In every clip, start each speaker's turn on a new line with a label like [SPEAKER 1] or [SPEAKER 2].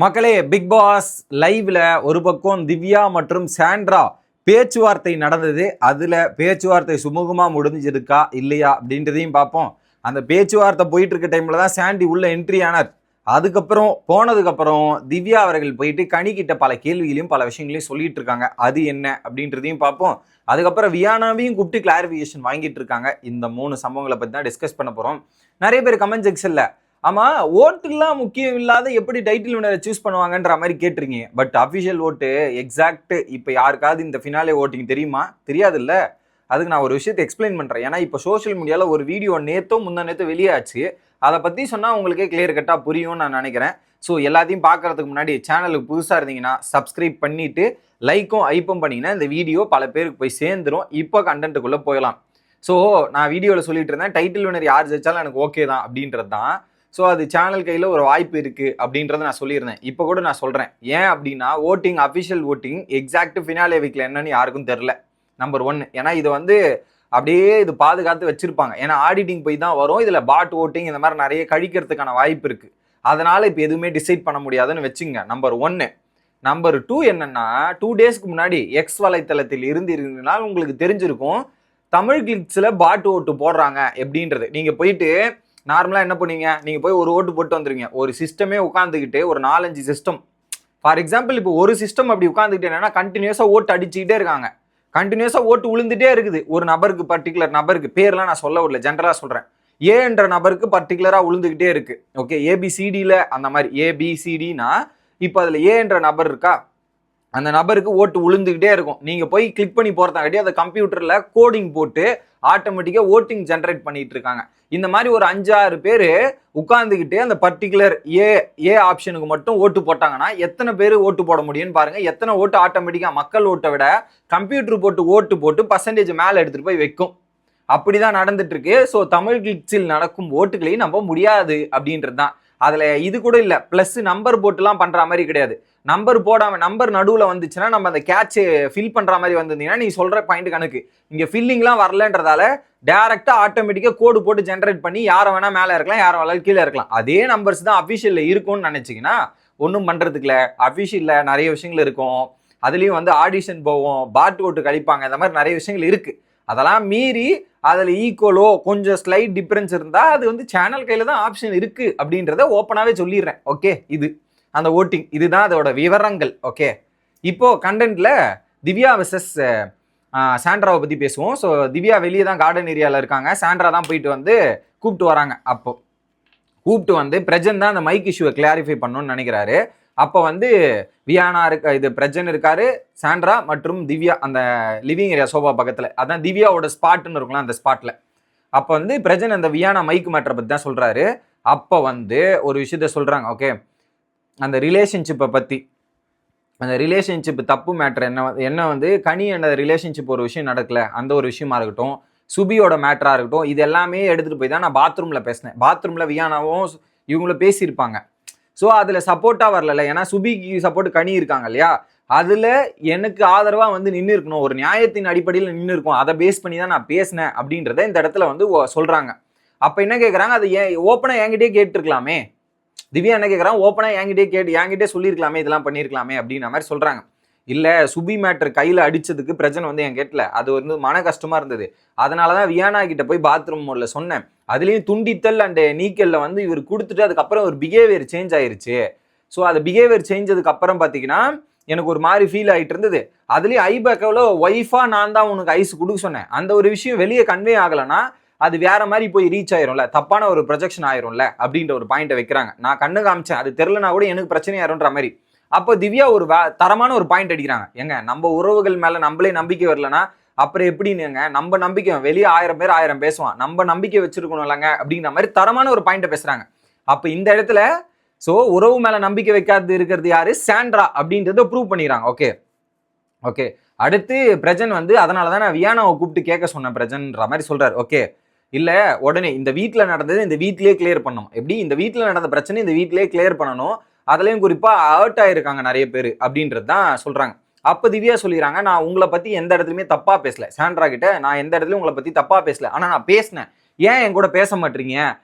[SPEAKER 1] மக்களே, big pass லைவ்ல ஒரு பக்கம் திவ்யா மற்றும் சாண்ட்ரா பேச்சுவார்த்தை நடந்தது. அதுல பேச்சுவார்த்தை சுமூகமா முடிஞ்சிருக்கா இல்லையா அப்படின்றதையும் பார்ப்போம். அந்த பேச்சுவார்த்தை போயிட்டு இருக்க டைம்ல தான் சாண்டி உள்ள என்ட்ரி ஆனார். அதுக்கப்புறம் போனதுக்கப்புறம் திவ்யா அவர்கள் போயிட்டு கனிக்கிட்ட பல கேள்விகளையும் பல விஷயங்களையும் சொல்லிட்டு இருக்காங்க. அது என்ன அப்படின்றதையும் பார்ப்போம். அதுக்கப்புறம் வியானாவையும் கூப்பிட்டு கிளாரிஃபிகேஷன் வாங்கிட்டு இருக்காங்க. இந்த 3 சம்பவங்களை பத்தி தான் டிஸ்கஸ் பண்ண போறோம். நிறைய பேர் கமெண்ட் செக்ஷன்ல ஆமா, ஓட்டுலாம் முக்கியம் இல்லாத எப்படி டைட்டில் வினரை சூஸ் பண்ணுவாங்கன்ற மாதிரி கேட்டிருக்கீங்க. பட் அஃபிஷியல் ஓட்டு எக்ஸாக்ட் இப்போ யாருக்காவது இந்த ஃபினாலே ஓட்டிங் தெரியுமா? தெரியாதுல்ல. அதுக்கு நான் ஒரு விஷயத்தை எக்ஸ்பிளைன் பண்ணுறேன். ஏன்னா இப்போ சோஷியல் மீடியாவில் ஒரு வீடியோ முந்தா நேத்தோ வெளியாச்சு. அதை பற்றி சொன்னால் உங்களுக்கே கிளியர் கட்டாக புரியும்னு நான் நினைக்கிறேன். ஸோ எல்லாத்தையும் பார்க்கறதுக்கு முன்னாடி சேனலுக்கு புதுசாக இருந்தீங்கன்னா சப்ஸ்கிரைப் பண்ணிட்டு லைக்கும் ஐப்பும் பண்ணிங்கன்னா இந்த வீடியோ பல பேருக்கு போய் சேர்ந்துடும். இப்போ கண்டென்ட்டுக்குள்ளே போகலாம். ஸோ நான் வீடியோவில் சொல்லிட்டு இருந்தேன், டைட்டில் வினர் யார் ஜெயிச்சாலும் எனக்கு ஓகே தான் அப்படின்றது தான். ஸோ அது சேனல் கையில் ஒரு வாய்ப்பு இருக்குது அப்படின்றத நான் சொல்லியிருந்தேன். இப்போ கூட நான் சொல்கிறேன். ஏன் அப்படின்னா voting, official voting exact finale வீக்கில் என்னன்னு யாருக்கும் தெரில. நம்பர் 1. ஏன்னா இது அப்படியே இது பாதுகாத்து வச்சிருப்பாங்க. ஏன்னா ஆடிட்டிங் போய் தான் வரும். இதில் பாட் ஓட்டிங் இந்த மாதிரி நிறைய கழிக்கிறதுக்கான வாய்ப்பு இருக்குது. அதனால் இப்போ எதுவுமே டிசைட் பண்ண முடியாதுன்னு வச்சுங்க. நம்பர் 1. நம்பர் 2 என்னன்னா, 2 டேஸ்க்கு முன்னாடி எக்ஸ் வலைத்தளத்தில் இருந்தீங்கன்னா உங்களுக்கு தெரிஞ்சிருக்கும் தமிழ் கிளிக்ஸில் பாட் ஓட்டு போடுறாங்க எப்படின்றது. நீங்கள் போயிட்டு நார்மலாக என்ன பண்ணுவீங்க, நீங்கள் போய் ஒரு ஓட்டு போட்டு வந்துருவீங்க. ஒரு சிஸ்டமே உட்காந்துக்கிட்டு ஒரு 4-5 சிஸ்டம், ஃபார் எக்ஸாம்பிள் இப்போ ஒரு சிஸ்டம் அப்படி உட்காந்துக்கிட்டு என்னன்னா கண்டினியூஸாக ஓட்டு அடிச்சுக்கிட்டே இருக்காங்க. கண்டினியூஸாக ஓட்டு விழுந்துட்டே இருக்குது. ஒரு நபருக்கு, பர்டிகுலர் நபருக்கு, பேர்லாம் நான் சொல்ல விடல, ஜென்ரலாக சொல்கிறேன். ஏன்ற நபருக்கு பர்டிகுலராக விழுந்துக்கிட்டே இருக்கு. ஓகே, ஏபிசிடியில் அந்த மாதிரி ஏபிசிடினா இப்போ அதில் ஏன்ற நபர் இருக்கா, அந்த நபருக்கு ஓட்டு விழுந்துக்கிட்டே இருக்கும். நீங்கள் போய் கிளிக் பண்ணி போகிறதாங்காட்டி அந்த கம்ப்யூட்டரில் கோடிங் போட்டு ஆட்டோமேட்டிக்காக ஓட்டிங் ஜென்ரேட் பண்ணிட்டு இருக்காங்க. இந்த மாதிரி ஒரு 5-6 பேர் உட்காந்துக்கிட்டு அந்த பர்டிகுலர் ஏ ஆப்ஷனுக்கு மட்டும் ஓட்டு போட்டாங்கன்னா எத்தனை பேர் ஓட்டு போட முடியும்னு பாருங்க. எத்தனை ஓட்டு ஆட்டோமேட்டிக்காக மக்கள் ஓட்டை விட கம்ப்யூட்டர் ஓட்டு போட்டு பர்சன்டேஜ் மேலே எடுத்துகிட்டு போய் வைக்கும். அப்படிதான் நடந்துட்டு இருக்கு. ஸோ தமிழ் கிளிக்ஸில் நடக்கும் ஓட்டுகளையும் நம்ப முடியாது அப்படின்றது தான். அதில் இது கூட இல்லை, ப்ளஸ் நம்பர் போட்டுலாம் பண்ணுற மாதிரி கிடையாது. நம்பர் போடாமல் நம்பர் நடுவில் வந்துச்சுன்னா நம்ம அந்த கேட்சை ஃபில் பண்ணுற மாதிரி வந்திருந்தீங்கன்னா நீ சொல்கிற பாயிண்ட் கணக்கு. இங்கே ஃபில்லிங்லாம் வரலன்றதால டேரெக்டாக ஆட்டோமேட்டிக்காக கோடு போட்டு ஜென்ரேட் பண்ணி யாரை வேணால் மேலே இருக்கலாம், யாரை வேணாலும் கீழே இருக்கலாம். அதே நம்பர்ஸ் தான் அஃபிஷியலில் இருக்கும்னு நினச்சிங்கன்னா ஒன்றும் பண்ணுறதுக்குல. அஃபிஷியலில் நிறைய விஷயங்கள் இருக்கும். அதுலேயும் ஆடிஷன் போவோம், பாட் ஓட்டு கழிப்பாங்க, இந்த மாதிரி நிறைய விஷயங்கள் இருக்குது. அதெல்லாம் மீறி அதில் ஈக்குவலோ கொஞ்சம் ஸ்லைட் டிஃப்ரென்ஸ் இருந்தால் அது சேனல் கையில் தான் ஆப்ஷன் இருக்குது அப்படின்றத ஓப்பனாகவே சொல்லிடுறேன். ஓகே, இது அந்த ஓட்டிங், இதுதான் அதோட விவரங்கள். ஓகே, இப்போ கண்டென்ட்ல திவ்யா வெர்சஸ் சாண்ட்ராவை பற்றி பேசுவோம். ஸோ திவ்யா வெளியே தான் கார்டன் ஏரியாவில் இருக்காங்க. சாண்ட்ரா தான் போயிட்டு கூப்பிட்டு வராங்க. அப்போ கூப்பிட்டு பிரஜன் தான் அந்த மைக் இஷ்யூவை கிளாரிஃபை பண்ணணும்னு நினைக்கிறாரு. அப்போ வியானா இது பிரஜன் இருக்காரு, சாண்ட்ரா மற்றும் திவ்யா அந்த லிவிங் ஏரியா சோபா பக்கத்தில், அதான் திவ்யாவோட ஸ்பாட்னு இருக்கலாம். அந்த ஸ்பாட்டில் அப்போ பிரஜன் அந்த வியானா மைக் மேட்டரை பற்றி தான் சொல்கிறாரு. அப்போ ஒரு விஷயத்த சொல்கிறாங்க. ஓகே, அந்த ரிலேஷன்ஷிப்பை பற்றி, அந்த ரிலேஷன்ஷிப் தப்பு மேட்ரு என்ன கனி அந்த ரிலேஷன்ஷிப் ஒரு விஷயம் நடக்கல, அந்த ஒரு விஷயமா இருக்கட்டும், சுபியோட மேட்டராக இருக்கட்டும், இது எல்லாமே எடுத்துகிட்டு போய் தான் நான் பாத்ரூமில் பேசினேன். பாத்ரூமில் வியானாவும் இவங்களும் பேசியிருப்பாங்க. ஸோ அதில் சப்போர்ட்டாக வரல. ஏன்னா சுபிக்கு சப்போர்ட் கனி இருக்காங்க இல்லையா, அதில் எனக்கு ஆதரவாக நின்று இருக்கணும், ஒரு நியாயத்தின் அடிப்படையில் நின்று இருக்கும், அதை பேஸ் பண்ணி தான் நான் பேசினேன் அப்படின்றத இந்த இடத்துல சொல்கிறாங்க. அப்போ என்ன கேட்குறாங்க, அது ஓப்பனாக என்கிட்டே கேட்டுருக்கலாமே. திவ்யா என்ன கேட்குறான், ஓப்பனாக என்கிட்டே சொல்லியிருக்கலாமே, இதெல்லாம் பண்ணியிருக்கலாமே அப்படின்ற மாதிரி சொல்கிறாங்க. இல்லை, சுபி மேட்டர் கையில் அடித்ததுக்கு பிரச்சனை என் கேட்டல, அது மன கஷ்டமாக இருந்தது. அதனால தான் வியானா கிட்ட போய் பாத்ரூம் மோடில் சொன்னேன். அதுலேயும் துண்டித்தல் அண்ட் நீக்கலில் இவர் கொடுத்துட்டு அதுக்கப்புறம் ஒரு பிஹேவியர் சேஞ்ச் ஆயிருச்சு. ஸோ அது பிஹேவியர் சேஞ்சதுக்கு அப்புறம் பார்த்தீங்கன்னா எனக்கு ஒரு மாதிரி ஃபீல் ஆகிட்டு இருந்தது. அதுலேயும் ஐபேக்கில் ஒய்ஃபாக நான் தான் உனக்கு ஐஸ் கொடுக்க சொன்னேன். அந்த ஒரு விஷயம் வெளியே கன்வே ஆகலைன்னா அது வேற மாதிரி போய் ரீச் ஆயிரும்ல, தப்பான ஒரு ப்ரொஜெக்ஷன் ஆயிரும்ல அப்படின்ற ஒரு பாயிண்ட்டை வைக்கிறாங்க. நான் கண்ணு காமிச்சேன், அது தெரிலனா கூட எனக்கு பிரச்சனை ஆயிரும்ன்ற மாதிரி. அப்போ திவ்யா ஒரு தரமான ஒரு பாயிண்ட் அடிக்கிறாங்க. ஏங்க, நம்ம உறவுகள் மேலே நம்மளே நம்பிக்கை வரலன்னா அப்புறம் எப்படின்னு, நம்ம நம்பிக்கை வெளியே 1000 பேர் 1000 பேசுவான், நம்ம நம்பிக்கை வச்சிருக்கணும் இல்லைங்க அப்படிங்கிற மாதிரி தரமான ஒரு பாயிண்ட்டை பேசுறாங்க. அப்போ இந்த இடத்துல ஸோ உறவு மேலே நம்பிக்கை வைக்காது இருக்கிறது யாரு, சாண்ட்ரா அப்படின்றத ப்ரூவ் பண்ணிடுறாங்க. ஓகே ஓகே அடுத்து பிரஜன் அதனால தான் நான் வியானாவை கூப்பிட்டு கேட்க சொன்னேன் பிரஜன்ற மாதிரி சொல்றாரு. ஓகே, இல்லை உடனே இந்த வீட்டில் நடந்தது இந்த வீட்லேயே கிளியர் பண்ணணும். எப்படி இந்த வீட்டில் நடந்த பிரச்சனை இந்த வீட்லேயே கிளியர் பண்ணணும், அதுலேயும் குறிப்பாக ஹர்ட் ஆயிருக்காங்க நிறைய பேர் அப்படின்றது தான் சொல்கிறாங்க. அப்போ திவ்யா சொல்லிடுறாங்க, நான் உங்களை பற்றி எந்த இடத்துலையுமே தப்பாக பேசல, சாண்ட்ரா கிட்ட நான் எந்த இடத்துலையும் உங்களை பற்றி தப்பாக பேசல, ஆனால் நான் பேசினேன், ஏன் என் கூட பேச மாட்டீங்க,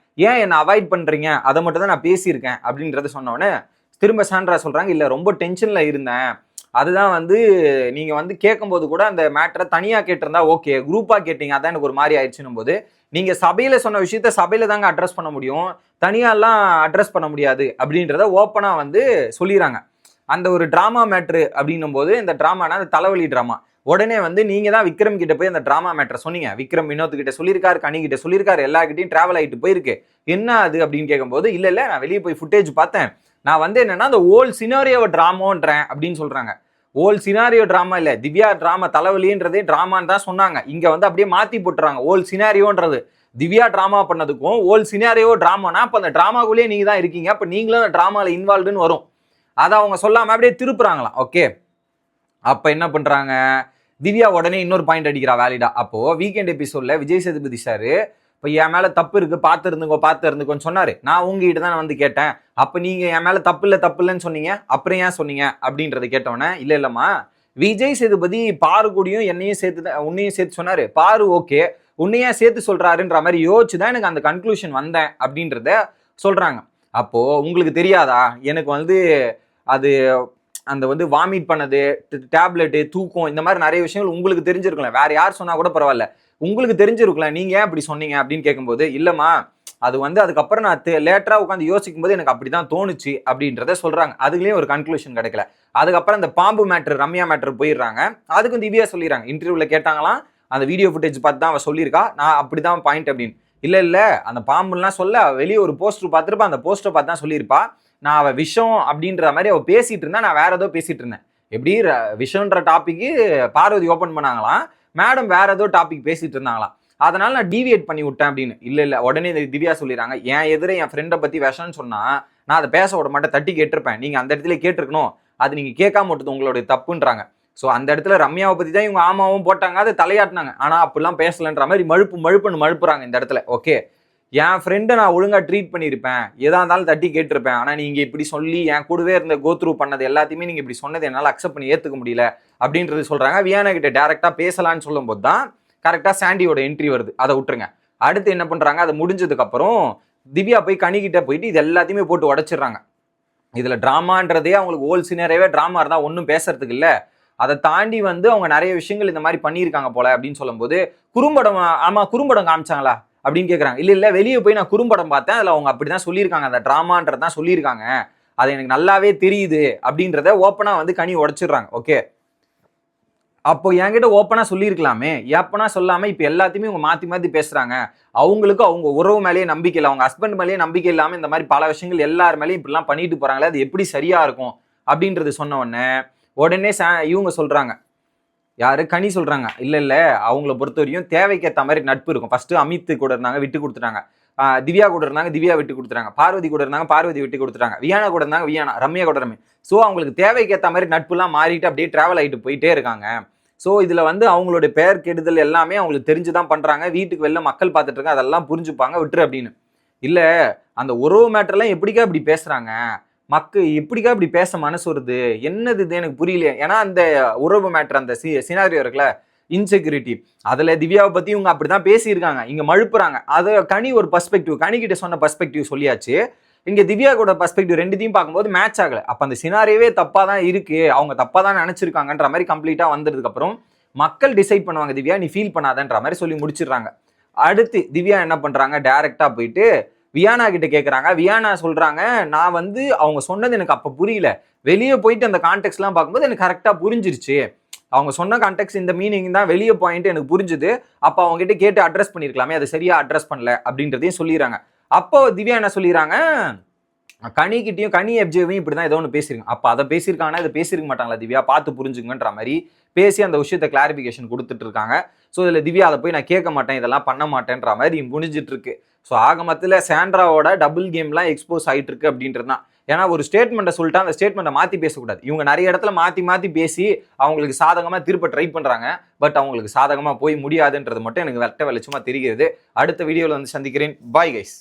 [SPEAKER 1] ஏன் என்னை அவாய்ட் பண்ணுறீங்க, அதை மட்டும் தான் நான் பேசியிருக்கேன் அப்படின்றத சொன்னோன்னே திரும்ப சாண்ட்ரா சொல்றாங்க, இல்ல ரொம்ப டென்ஷன்ல இருந்தேன், அதுதான் வந்து நீங்க வந்து கேட்கும்போது கூட அந்த மேட்டரை தனியா கேட்டிருந்தா ஓகே, குரூப்பா கேட்டீங்க அதான் எனக்கு ஒரு மாதிரி ஆயிடுச்சுன்னும் போது, நீங்க சபையில சொன்ன விஷயத்த சபையில தாங்க அட்ரஸ் பண்ண முடியும், தனியாலாம் அட்ரஸ் பண்ண முடியாது அப்படின்றத ஓப்பனா வந்து சொல்லிடுறாங்க. அந்த ஒரு டிராமா மேட்ரு அப்படின்னும் போது, இந்த டிராமானா அந்த தலைவலி டிராமா. உடனே வந்து நீங்க தான் விக்ரம் கிட்ட போய் அந்த டிராமா மேட்டர் சொன்னீங்க, விக்ரம் வினோத் கிட்ட சொல்லியிருக்காரு, கனி கிட்ட சொல்லியிருக்காரு, எல்லார்கிட்டையும் டிராவல் ஆகிட்டு போயிருக்கு, என்ன அது அப்படின்னு கேட்கும்போது, இல்ல இல்ல நான் வெளியே போய் ஃபுட்டேஜ் பார்த்தேன், நான் வந்து என்னன்னா அந்த ஓல் சினாரியோ டிராமோன்றேன் அப்படின்னு சொல்றாங்க. ஓல் சினாரியோ டிராமா இல்ல, திவ்யா டிராமா தலைவலின்றதே டிராமான்னு தான் சொன்னாங்க. இங்க வந்து அப்படியே மாத்தி போட்டுறாங்க, ஓல் சினாரியோன்றது திவ்யா டிராமா பண்ணதுக்கும் ஓல் சினாரியோ டிராமானா அப்ப அந்த டிராமாக்குள்ளேயே நீங்க தான் இருக்கீங்க, அப்ப நீங்களும் அந்த டிராமால இன்வால்வ்டுன்னு வரும். அதை அவங்க சொல்லாம அப்படியே திருப்புறாங்களாம். ஓகே, அப்ப என்ன பண்றாங்க, திவ்யா உடனே இன்னொரு பாயிண்ட் அடிக்கிறா வேலிடா. அப்போ வீக்கெண்ட் எபிசோட்ல விஜய் சேதுபதி சார் இப்போ என் மேல தப்பு இருக்கு, பார்த்து இருந்துக்கோன்னு சொன்னாரு. நான் உங்ககிட்ட தான் வந்து கேட்டேன், அப்ப நீங்க என் மேல தப்பு இல்லைன்னு சொன்னீங்க, அப்புறம் ஏன் சொன்னீங்க அப்படின்றத கேட்டோன்னே, இல்ல இல்லம்மா விஜய் சேதுபதி பாரு கூடயும் என்னையும் சேர்த்து உன்னையும் சேர்த்து சொன்னாரு, பாரு ஓகே உன்னையா சேர்த்து சொல்றாருன்ற மாதிரி யோசிச்சுதான் எனக்கு அந்த கன்க்ளூஷன் வந்தேன் அப்படின்றத சொல்றாங்க. அப்போ உங்களுக்கு தெரியாதா, எனக்கு வந்து அது அந்த வந்து வாமிட் பண்ணது, டேப்லெட்டு, தூக்கம், இந்த மாதிரி நிறைய விஷயங்கள் உங்களுக்கு தெரிஞ்சிருக்கலாம், வேற யார் சொன்னா கூட பரவாயில்ல, உங்களுக்கு தெரிஞ்சிருக்கலாம், நீங்க ஏன் அப்படி சொன்னீங்க அப்படின்னு கேட்கும்போது, இல்லம்மா அது வந்து அதுக்கப்புறம் நான் லேட்டரா உட்காந்து யோசிக்கும் போது எனக்கு அப்படிதான் தோணுச்சு அப்படின்றத சொல்றாங்க. அதுலயும் ஒரு கன்க்ளூஷன் கிடைக்கல. அதுக்கப்புறம் அந்த பாம்பு மேட்ரு, ரம்யா மேட்ரு போயிடுறாங்க. அதுக்கும் திவ்யா சொல்லிடுறாங்க, இன்டர்வியூல கேட்டாங்களாம், அந்த வீடியோ ஃபுட்டேஜ் பார்த்து தான் அவ சொல்லியிருக்கா, நான் அப்படிதான் பாயிண்ட் அப்படின்னு. இல்ல இல்ல அந்த பாம்புலாம் சொல்ல, வெளியே ஒரு போஸ்டர் பார்த்துருப்பா, அந்த போஸ்டர் பார்த்து தான் சொல்லியிருப்பா, நான் அவ விஷம் அப்படின்ற மாதிரி அவ பேசிட்டு இருந்தா, நான் வேற ஏதோ பேசிட்டு இருந்தேன். எப்படி விஷம்ன்ற டாபிக் பார்வதி ஓபன் பண்ணாங்களாம், மேடம் வேற ஏதோ டாபிக் பேசிட்டு இருந்தாங்களாம், அதனால நான் டீவியேட் பண்ணி விட்டேன் அப்படின்னு. இல்ல இல்ல உடனே திவ்யா சொல்லிடுறாங்க, என் எதிர என் ஃப்ரெண்டை பத்தி விஷம்னு சொன்னா நான் அதை பேச விட மாட்டேன், தட்டி கேட்டிருப்பேன், நீங்க அந்த இடத்துல கேட்டிருக்கணும், அது நீங்க கேட்காம விட்டது உங்களுடைய தப்புன்றாங்க. ஸோ அந்த இடத்துல ரம்யாவை பத்தி தான் இவங்க ஆமாவும் போட்டாங்க, அதை தலையாட்டினாங்க, ஆனா அப்படிலாம் பேசலன்ற மாதிரி மழுப்புன்னு மழுப்புறாங்க இந்த இடத்துல. ஓகே, என் ஃப்ரெண்டை நான் ஒழுங்கா ட்ரீட் பண்ணியிருப்பேன், எதா இருந்தாலும் தட்டி கேட்டிருப்பேன், ஆனா நீங்க இப்படி சொல்லி என் கூடவே இருந்த கோத்ரூ பண்ணது எல்லாத்தையுமே நீங்க இப்படி சொன்னது என்னால் அக்செப்ட் பண்ணி ஏத்துக்க முடியல அப்படின்றது சொல்றாங்க. வியானா கிட்ட டைரக்டா பேசலான்னு சொல்லும் போது தான் கரெக்டா சாண்டியோட என்ட்ரி வருது, அதை விட்டுருங்க. அடுத்து என்ன பண்றாங்க, அதை முடிஞ்சதுக்கு அப்புறம் திவ்யா போய் கனிக்கிட்ட போயிட்டு இது எல்லாத்தையுமே போட்டு உடைச்சிடுறாங்க. இதுல டிராமான்றதே அவங்களுக்கு ஓல் சினரவே டிராமா இருந்தா ஒன்றும் பேசுறதுக்கு இல்லை, அதை தாண்டி வந்து அவங்க நிறைய விஷயங்கள் இந்த மாதிரி பண்ணியிருக்காங்க போல அப்படின்னு சொல்லும்போது, குறும்படம், ஆமா குறும்படம் காமிச்சாங்களா அப்படின்னு கேட்குறாங்க. இல்லை இல்லை வெளியே போய் நான் குறும்படம் பார்த்தேன், அதில் அவங்க அப்படிதான் சொல்லியிருக்காங்க, அந்த டிராமான்றதான் சொல்லியிருக்காங்க, அது எனக்கு நல்லாவே தெரியுது அப்படின்றத ஓப்பனா வந்து கனி உடைச்சிடுறாங்க. ஓகே, அப்போ என்கிட்ட ஓப்பனா சொல்லியிருக்கலாமே, எப்பனா சொல்லாம இப்போ எல்லாத்தையுமே இவங்க மாற்றி மாற்றி பேசுறாங்க, அவங்களுக்கு அவங்க உறவு மேலேயே நம்பிக்கை இல்லை, அவங்க ஹஸ்பண்ட் மேலேயே நம்பிக்கை இல்லாமல் இந்த மாதிரி பல விஷயங்கள் எல்லார் மேலேயும் இப்படிலாம் பண்ணிட்டு போறாங்களே, அது எப்படி சரியா இருக்கும் அப்படின்றது சொன்ன உடனே இவங்க சொல்றாங்க, யாரு கனி சொல்றாங்க, இல்ல இல்ல அவங்கள பொறுத்த வரையும் தேவைக்கேற்ற மாதிரி நட்பு இருக்கும். ஃபர்ஸ்ட் அமித் கூட இருந்தாங்க, விட்டு கொடுத்துட்டாங்க, திவ்யா கூட இருந்தாங்க, திவ்யா விட்டு கொடுத்துட்டாங்க, பார்வதி கூட இருந்தாங்க, பார்வதி விட்டு கொடுத்துட்டாங்க, வியானா கூட இருந்தாங்க, வியானா, ரம்யா கூட ரம்யா. ஸோ அவங்களுக்கு தேவைக்கேற்ற மாதிரி நட்புலாம் மாறிட்டு அப்படியே டிராவல் ஆகிட்டு போயிட்டே இருக்காங்க. ஸோ இதுல வந்து அவங்களுடைய பெயர் கெடுதல் எல்லாமே அவங்களுக்கு தெரிஞ்சுதான் பண்றாங்க, வீட்டுக்கு வெளில மக்கள் பார்த்துட்டு இருக்காங்க, அதெல்லாம் புரிஞ்சுப்பாங்க, விட்டுரு அப்படின்னு. இல்ல அந்த உறவு மேட்டர்லாம் எப்படிக்கா இப்படி பேசுறாங்க, எப்படிக்கா இப்படி பேச மனசு வருது, என்னது இது எனக்கு புரியல. ஏன்னா அந்த உறவு மேட்டர், அந்த சினாரியோ இருக்குல்ல, இன்செக்யூரிட்டி, அதுல திவ்யாவை பத்தி இவங்க அப்படிதான் பேசியிருக்காங்க, இங்க மழுப்புறாங்க. அதை கனி ஒரு பர்ஸ்பெக்டிவ், கனி கிட்ட சொன்ன பர்ஸ்பெக்டிவ் சொல்லியாச்சு, இங்க திவ்யா கூட பர்ஸ்பெக்டிவ் ரெண்டுத்தையும் பார்க்கும்போது மேட்ச் ஆகல. அப்ப அந்த சினாரியோவே தப்பா தான் இருக்கு, அவங்க தப்பா தான் நினைச்சிருக்காங்கன்ற மாதிரி கம்ப்ளீட்டா வந்ததுக்கு அப்புறம் மக்கள் டிசைட் பண்ணுவாங்க, திவ்யா நீ ஃபீல் பண்ணாதன்ற மாதிரி சொல்லி முடிச்சிடுறாங்க. அடுத்து திவ்யா என்ன பண்றாங்க, டைரக்டா போயிட்டு வியானா கிட்ட கேட்கறாங்க. வியானா சொல்றாங்க, நான் வந்து அவங்க சொன்னது எனக்கு அப்ப புரியல, வெளியே போயிட்டு அந்த கான்டெக்ட் எல்லாம் பார்க்கும்போது எனக்கு கரெக்டா புரிஞ்சிருச்சு, அவங்க சொன்ன கான்டெக்ட் இந்த மீனிங் தான் வெளியே பாயிண்ட் எனக்கு புரிஞ்சுது, அப்ப அவங்க கிட்ட கேட்டு அட்ரஸ் பண்ணிருக்கலாமே, அதை சரியா அட்ரஸ் பண்ணல அப்படின்றதையும் சொல்லிடுறாங்க. அப்போ திவ்யா என்ன சொல்லிடுறாங்க, கனிக்கிட்டையும் கனி எப்ஜேவையும் இப்படிதான் ஏதோ ஒன்று பேசியிருக்காங்க, அப்போ அதை பேசியிருக்காங்கன்னா இதை பேசியிருக்க மாட்டாங்களா திவ்யா, பார்த்து புரிஞ்சுங்கன்ற மாதிரி பேசி அந்த விஷயத்தை கிளாரிபிகேஷன் கொடுத்துட்டு இருக்காங்க. ஸோ இதில் திவ்யா அதை போய் நான் கேட்க மாட்டேன், இதெல்லாம் பண்ண மாட்டேன்ற மாதிரி முடிஞ்சிட்டு இருக்கு. ஸோ ஆக மொத்தத்தில் சாண்ட்ராவோட டபுள் கேம்லாம் எக்ஸ்போஸ் ஆகிட்டு இருக்கு அப்படின்றது தான். ஏன்னா ஒரு ஸ்டேட்மெண்ட்டை சொல்லிட்டா அந்த ஸ்டேட்மெண்ட்டை மாற்றி பேசக்கூடாது, இவங்க நிறைய இடத்துல மாற்றி பேசி அவங்களுக்கு சாதகமாக திருப்ப ட்ரை பண்ணுறாங்க, பட் அவங்களுக்கு சாதகமாக போய் முடியாதுன்றது மட்டும் எனக்கு வெட்ட வெளிச்சமாக தெரிகிறது. அடுத்த வீடியோவில் வந்து சந்திக்கிறேன், பாய் கைஸ்.